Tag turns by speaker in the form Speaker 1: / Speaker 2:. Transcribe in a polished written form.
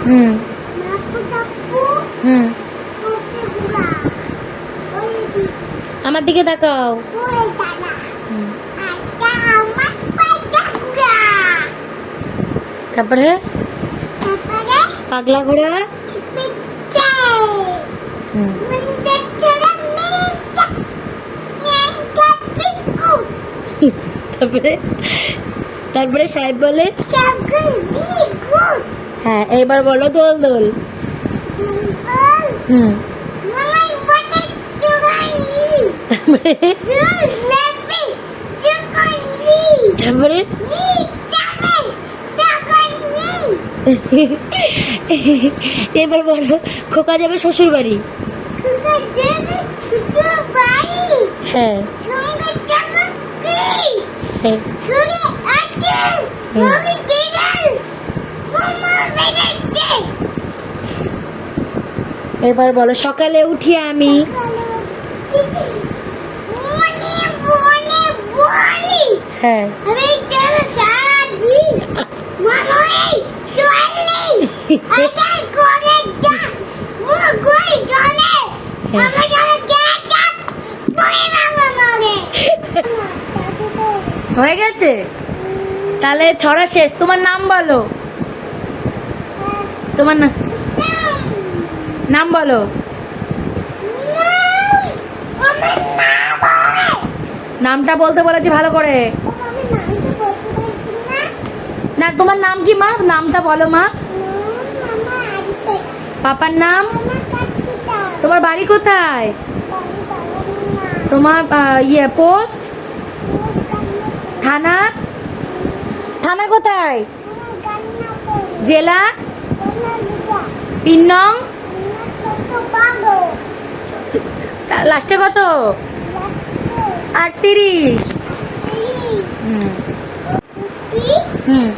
Speaker 1: হুম হুম আমার দিকে তাকাও। তারপরে পাগলা ঘোড়া। তারপরে তারপরে সাহেব বলে হ্যাঁ এইবার বলো দোল দোল। হুম তারপরে এবার বলো খোকা যাবে শ্বশুর বাড়ি। হ্যাঁ হ্যাঁ এবার বলো সকালে উঠি আমি হ্যাঁ হয়ে গেছে তাহলে ছড়া শেষ। তোমার নাম বলো, তোমার নাম বলো। নামটা বলতে বলেছি ভালো করে। না তোমার নাম কি মা? নামটা বলো মা। পাপার নাম? তোমার বাড়ি কোথায়? তোমার পোস্ট থানা? থানা কোথায়? জেলা? পিন্নং? লাস্টে কত? 38। হুম